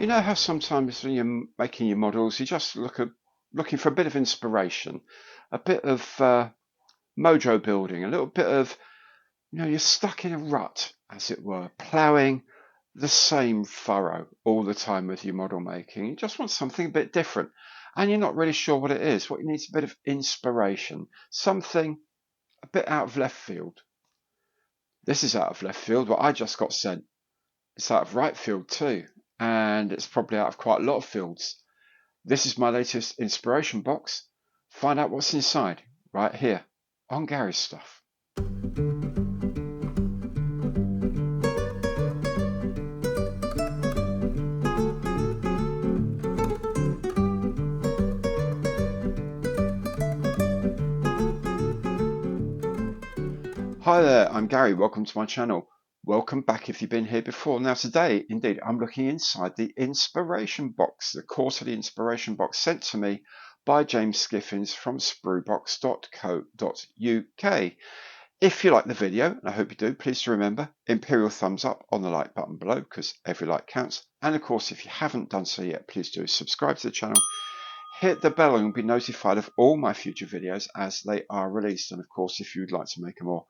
You know how sometimes when you're making your models, you just looking for a bit of inspiration, a bit of mojo building, a little bit of, you're stuck in a rut, as it were, ploughing the same furrow all the time with your model making. You just want something a bit different, and you're not really sure what it is. What you need is a bit of inspiration, something a bit out of left field. This is out of left field. What I just got sent, it's out of right field too, and it's probably out of quite a lot of fields. This is my latest inspiration box. Find out what's inside right here on Gary's Stuff. Hi there, I'm Gary. Welcome to my channel. Welcome back if you've been here before. Now today, indeed, I'm looking inside the inspiration box, the quarterly inspiration box sent to me by James Skiffins from Spruebox.co.uk. If you like the video, and I hope you do, please remember, imperial thumbs up on the like button below because every like counts. And of course, if you haven't done so yet, please do subscribe to the channel. Hit the bell and you'll be notified of all my future videos as they are released. And of course, if you'd like to make a more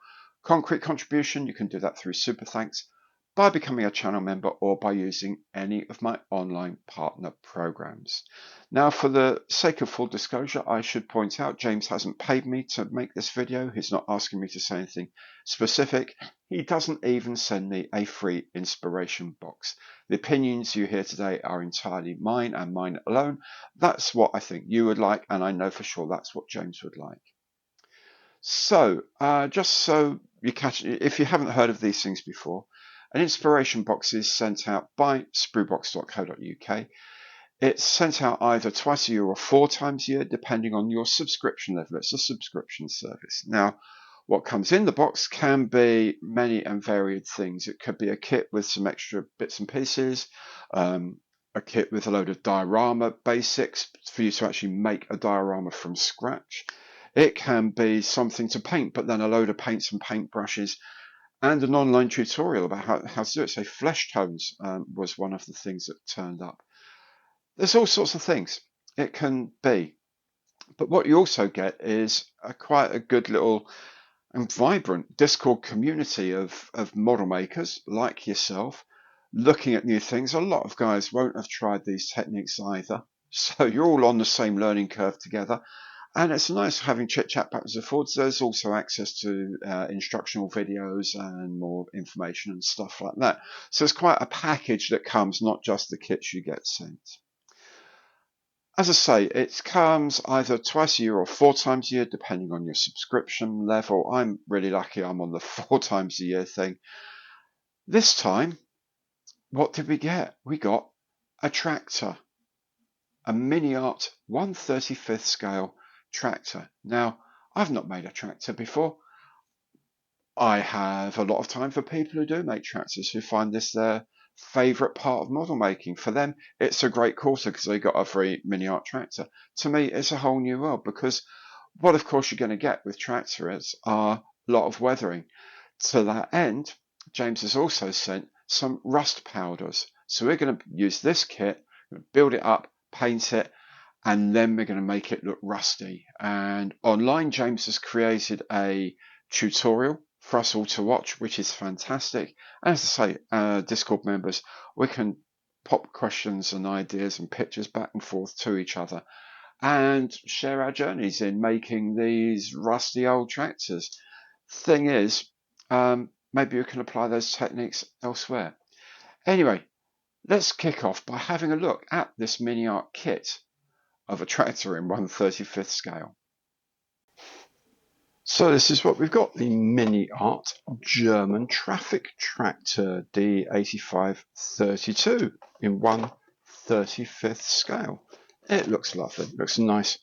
concrete contribution, you can do that through Super Thanks, by becoming a channel member, or by using any of my online partner programs. Now, for the sake of full disclosure, I should point out James hasn't paid me to make this video. He's not asking me to say anything specific. He doesn't even send me a free inspiration box. The opinions you hear today are entirely mine and mine alone. That's what I think you would like, and I know for sure that's what James would like. So, just so you catch, if you haven't heard of these things before, an inspiration box is sent out by Spruebox.co.uk. It's sent out either twice a year or 4 times a year, depending on your subscription level. It's a subscription service. Now, what comes in the box can be many and varied things. It could be a kit with some extra bits and pieces, a kit with a load of diorama basics for you to actually make a diorama from scratch. It can be something to paint, but then a load of paints and paint brushes, and an online tutorial about how to do it. So flesh tones was one of the things that turned up. There's all sorts of things it can be. But what you also get is quite a good little and vibrant Discord community of model makers like yourself looking at new things. A lot of guys won't have tried these techniques either. So you're all on the same learning curve together. And it's nice having chit-chat backwards and forwards. There's also access to instructional videos and more information and stuff like that. So it's quite a package that comes, not just the kits you get sent. As I say, it comes either twice a year or 4 times a year, depending on your subscription level. I'm really lucky I'm on the 4 times a year thing. This time, what did we get? We got a tractor, a mini art 1/35th scale tractor. Now, I've not made a tractor before. I have a lot of time for people who do make tractors, who find this their favourite part of model making. For them, it's a great quarter because they got a free mini art tractor. To me, it's a whole new world, because what of course you're going to get with tractors are a lot of weathering. To that end, James has also sent some rust powders. So we're going to use this kit, build it up, paint it, and then we're going to make it look rusty. And online, James has created a tutorial for us all to watch, which is fantastic. And as I say, Discord members, we can pop questions and ideas and pictures back and forth to each other and share our journeys in making these rusty old tractors. Thing is, maybe we can apply those techniques elsewhere. Anyway, let's kick off by having a look at this mini art kit of a tractor in 1/35th scale. So this is what we've got, the mini art German traffic tractor D8532 in 1/35th scale. It looks lovely, it looks a nice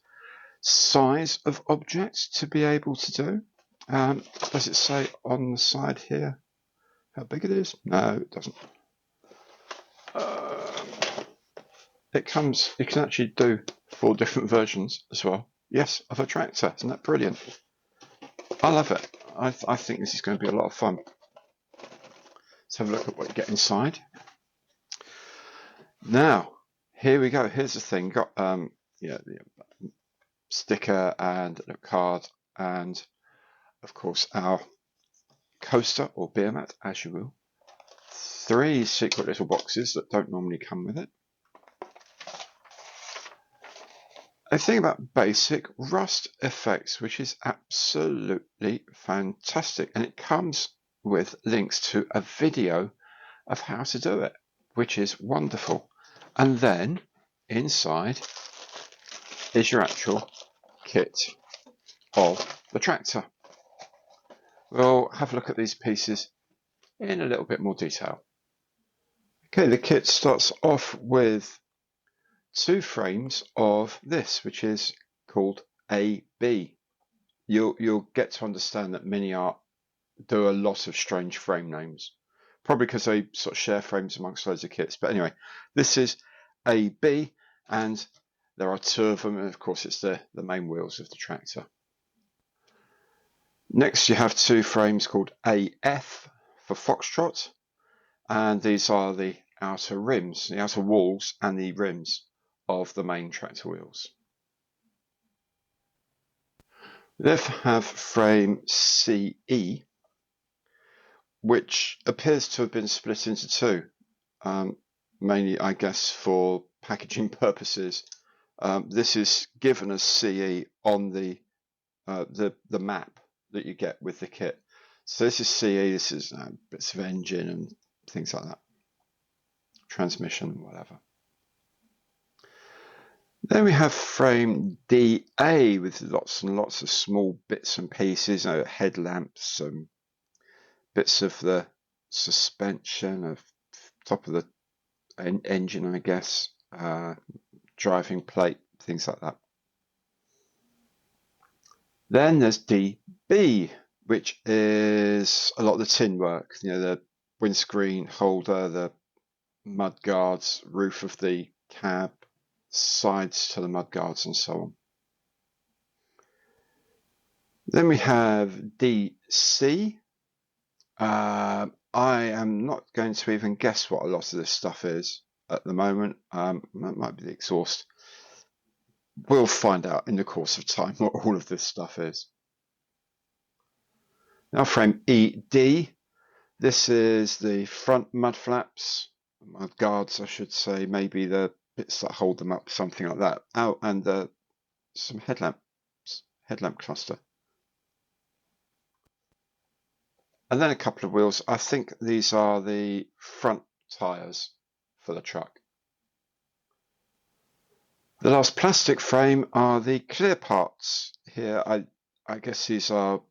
size of objects to be able to do. Does it say on the side here how big it is? No, it doesn't. It can actually do 4 different versions as well. Yes, of a tractor. Isn't that brilliant? I love it. I think this is going to be a lot of fun. Let's have a look at what you get inside. Now, here we go. Here's the thing. Got yeah, the sticker and a card, and of course our coaster or beer mat, as you will. 3 secret little boxes that don't normally come with it. A thing about basic rust effects, which is absolutely fantastic, and it comes with links to a video of how to do it, which is wonderful. And then inside is your actual kit of the tractor. We'll have a look at these pieces in a little bit more detail. Okay, the kit starts off with 2 frames of this, which is called AB. You'll get to understand that mini art do a lot of strange frame names, probably because they sort of share frames amongst loads of kits. But anyway, this is AB, and there are 2 of them, and of course it's the main wheels of the tractor. Next you have 2 frames called AF for Foxtrot, and these are the outer rims, the outer walls and the rims of the main tractor wheels. We then have frame CE, which appears to have been split into 2, mainly I guess for packaging purposes. This is given as CE on the map that you get with the kit. So this is CE, this is bits of engine and things like that, transmission, whatever. Then we have frame DA with lots and lots of small bits and pieces, headlamps, bits of the suspension, of top of the engine, I guess, driving plate, things like that. Then there's DB, which is a lot of the tin work, the windscreen holder, the mud guards, roof of the cab, sides to the mud guards, and so on. Then we have DC. I am not going to even guess what a lot of this stuff is at the moment. That might be the exhaust. We'll find out in the course of time what all of this stuff is. Now frame ED. This is the front mud flaps, mud guards I should say, maybe the bits that hold them up, something like that. Oh, and some headlamp cluster. And then a couple of wheels. I think these are the front tyres for the truck. The last plastic frame are the clear parts. Here I guess these are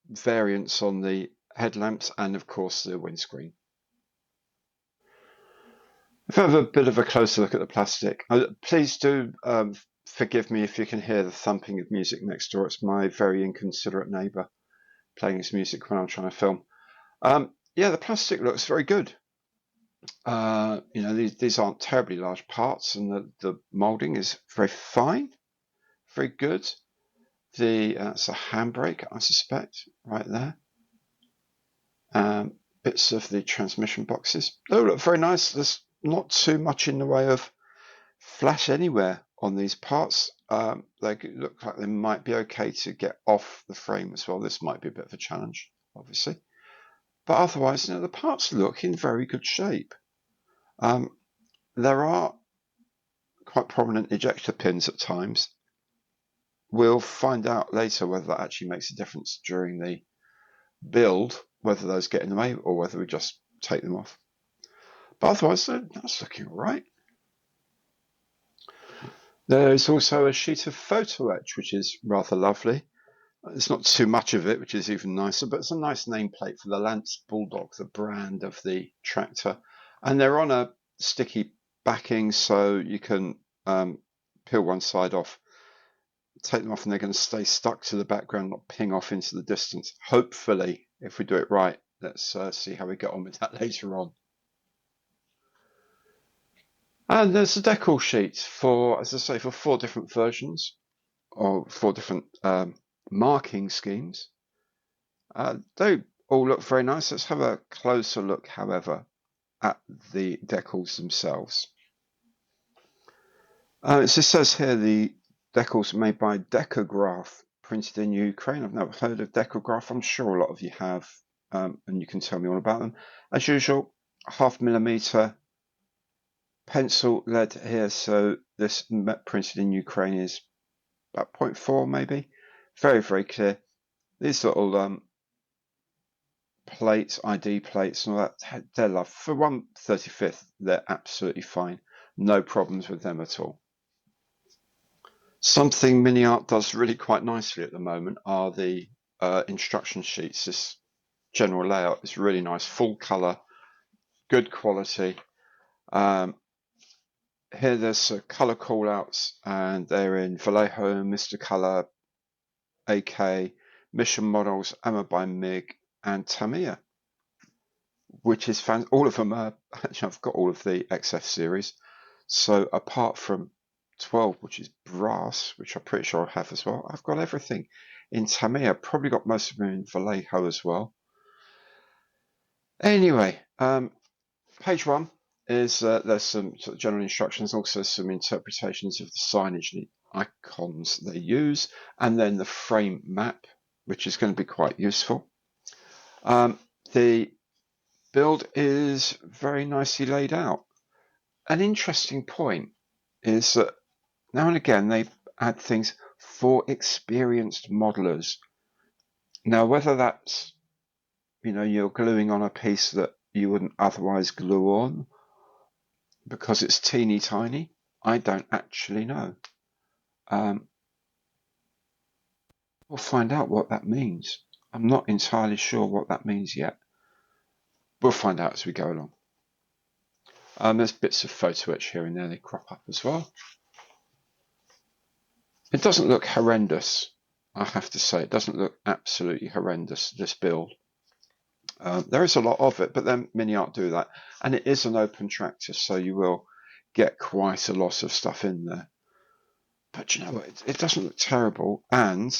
variants on the headlamps and of course the windscreen. If I have a bit of a closer look at the plastic, please do forgive me if you can hear the thumping of music next door. It's my very inconsiderate neighbour playing his music when I'm trying to film. Yeah, the plastic looks very good. These aren't terribly large parts, and the moulding is very fine, very good. It's a handbrake, I suspect, right there. Bits of the transmission boxes. They all look very nice. There's not too much in the way of flash anywhere on these parts. They look like they might be okay to get off the frame as well. This might be a bit of a challenge, obviously. But otherwise, the parts look in very good shape. There are quite prominent ejector pins at times. We'll find out later whether that actually makes a difference during the build, whether those get in the way or whether we just take them off. But otherwise, that's looking all right. There's also a sheet of photo etch, which is rather lovely. There's not too much of it, which is even nicer, but it's a nice nameplate for the Lance Bulldog, the brand of the tractor. And they're on a sticky backing, so you can peel one side off, take them off, and they're going to stay stuck to the background, not ping off into the distance. Hopefully, if we do it right. Let's see how we get on with that later on. And there's a decal sheet for, as I say, for 4 different versions, or 4 different marking schemes. They all look very nice. Let's have a closer look, however, at the decals themselves. It just says here the decals made by Decograph, printed in Ukraine. I've never heard of Decograph. I'm sure a lot of you have, and you can tell me all about them. As usual, 0.5mm pencil lead here, so this printed in Ukraine is about 0.4 maybe. Very, very clear. These little plates, ID plates and all that, they're lovely. For 1/35, they're absolutely fine. No problems with them at all. Something MiniArt does really quite nicely at the moment are the instruction sheets. This general layout is really nice, full color, good quality. Here there's color callouts, and they're in Vallejo, Mr. Color, AK, Mission Models, Ammo by MiG, and Tamiya, which is all of them are, actually I've got all of the XF series. So apart from 12, which is brass, which I'm pretty sure I have as well, I've got everything in Tamiya. Probably got most of them in Vallejo as well. Anyway, page 1 is there's some sort of general instructions, also some interpretations of the signage and the icons they use, and then the frame map, which is going to be quite useful. The build is very nicely laid out. An interesting point is that now and again they add things for experienced modelers. Now, whether that's, you're gluing on a piece that you wouldn't otherwise glue on because it's teeny tiny, I don't actually know. We'll find out what that means. I'm not entirely sure what that means yet. We'll find out as we go along. There's bits of photo etch here and there, they crop up as well. It doesn't look horrendous, I have to say. It doesn't look absolutely horrendous, this build. There is a lot of it, but then MiniArt do that. And it is an open tractor, so you will get quite a lot of stuff in there. But you know what? It doesn't look terrible. And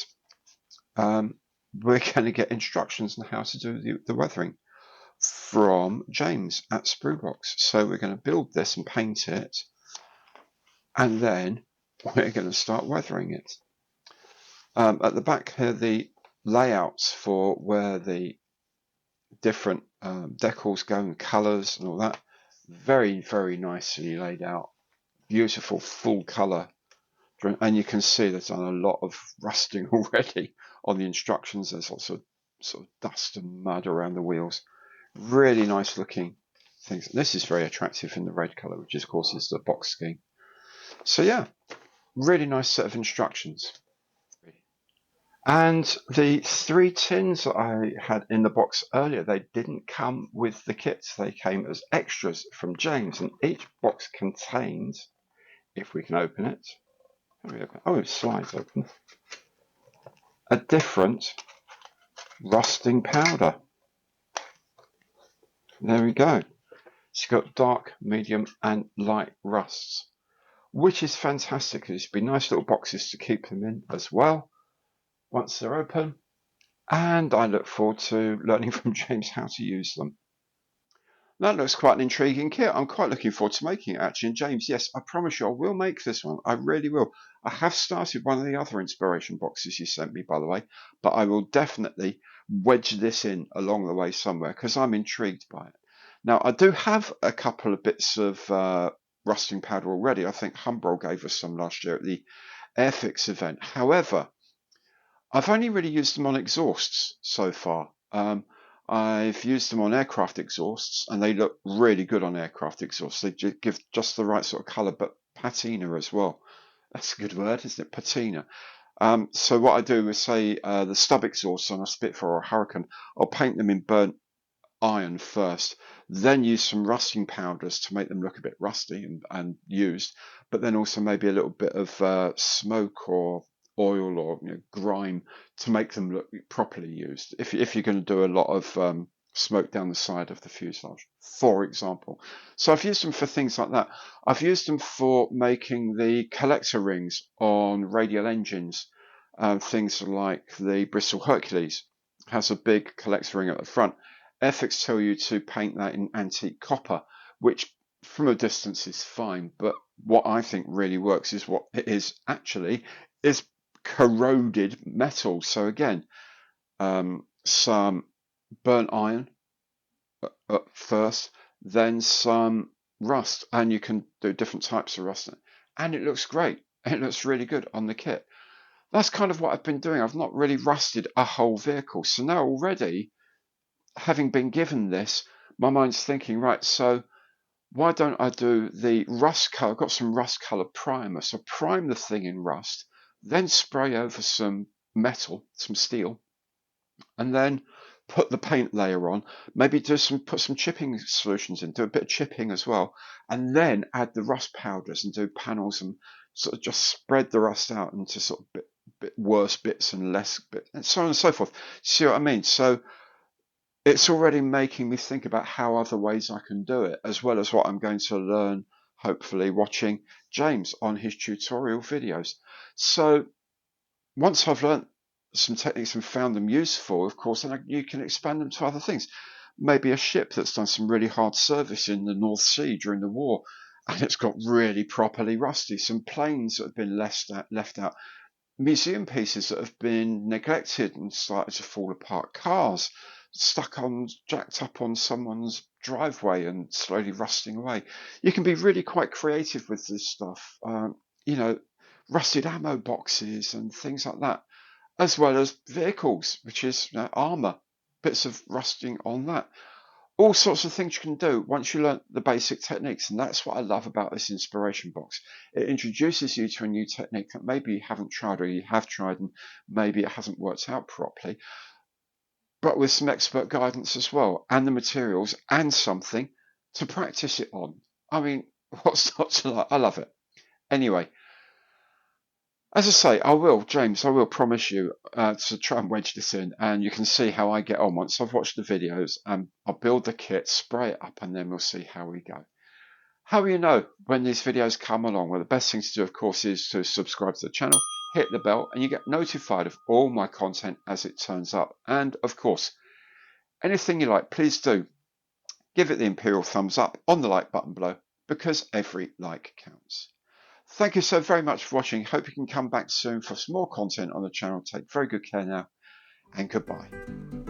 we're going to get instructions on how to do the weathering from James at Spruebox. So we're going to build this and paint it. And then we're going to start weathering it. At the back here, the layouts for where the different decals go and colors and all that, very, very nicely laid out. Beautiful full color, and you can see there's done a lot of rusting already on the instructions. There's lots of sort of dust and mud around the wheels. Really nice looking things. This is very attractive in the red color, which of course is the box scheme. So yeah, really nice set of instructions. And the 3 tins that I had in the box earlier, they didn't come with the kits. They came as extras from James, and each box contained, if we can open it, oh, it slides open, a different rusting powder. There we go. It's got dark, medium, and light rusts, which is fantastic. It's been nice little boxes to keep them in as well once they're open. And I look forward to learning from James how to use them. That looks quite an intriguing kit. I'm quite looking forward to making it, actually. And James, yes, I promise you I will make this one. I really will. I have started one of the other inspiration boxes you sent me, by the way, but I will definitely wedge this in along the way somewhere because I'm intrigued by it. Now, I do have a couple of bits of rusting powder already. I think Humbrol gave us some last year at the Airfix event. However, I've only really used them on exhausts so far. I've used them on aircraft exhausts, and they look really good on aircraft exhausts. They give just the right sort of colour, but patina as well. That's a good word, isn't it? Patina. So what I do is say the stub exhausts on a Spitfire or a Hurricane, I'll paint them in burnt iron first, then use some rusting powders to make them look a bit rusty and used, but then also maybe a little bit of smoke or oil or grime to make them look properly used. If you're going to do a lot of smoke down the side of the fuselage, for example. So I've used them for things like that. I've used them for making the collector rings on radial engines. Things like the Bristol Hercules has a big collector ring at the front. Airfix tell you to paint that in antique copper, which from a distance is fine, but what I think really works is what it is actually is corroded metal. So again, some burnt iron at first, then some rust, and you can do different types of rust, and it looks great. It looks really good on the kit. That's kind of what I've been doing. I've not really rusted a whole vehicle. So now already, having been given this, my mind's thinking, right, so why don't I do the rust color? I've got some rust color primer. So prime the thing in rust, then spray over some metal, some steel, and then put the paint layer on, maybe put some chipping solutions in, do a bit of chipping as well, and then add the rust powders and do panels and sort of just spread the rust out into sort of bit worse bits and less bits, and so on and so forth. See what I mean? So it's already making me think about how other ways I can do it, as well as what I'm going to learn, hopefully watching James on his tutorial videos. So once I've learned some techniques and found them useful, of course, then you can expand them to other things. Maybe a ship that's done some really hard service in the North Sea during the war, and it's got really properly rusty. Some planes that have been left out. Museum pieces that have been neglected and started to fall apart. Cars jacked up on someone's driveway and slowly rusting away. You can be really quite creative with this stuff. You know, rusted ammo boxes and things like that, as well as vehicles, which is armor, bits of rusting on that. All sorts of things you can do once you learn the basic techniques, and that's what I love about this inspiration box. It introduces you to a new technique that maybe you haven't tried, or you have tried and maybe it hasn't worked out properly, but with some expert guidance as well, and the materials and something to practice it on. I mean, what's not to like? I love it. Anyway, as I say, James, I will promise you to try and wedge this in, and you can see how I get on once I've watched the videos, and I'll build the kit, spray it up, and then we'll see how we go. How will you know when these videos come along? Well, the best thing to do, of course, is to subscribe to the channel, hit the bell, and you get notified of all my content as it turns up. And, of course, anything you like, please do give it the imperial thumbs up on the like button below, because every like counts. Thank you so very much for watching. Hope you can come back soon for some more content on the channel. Take very good care now, and goodbye.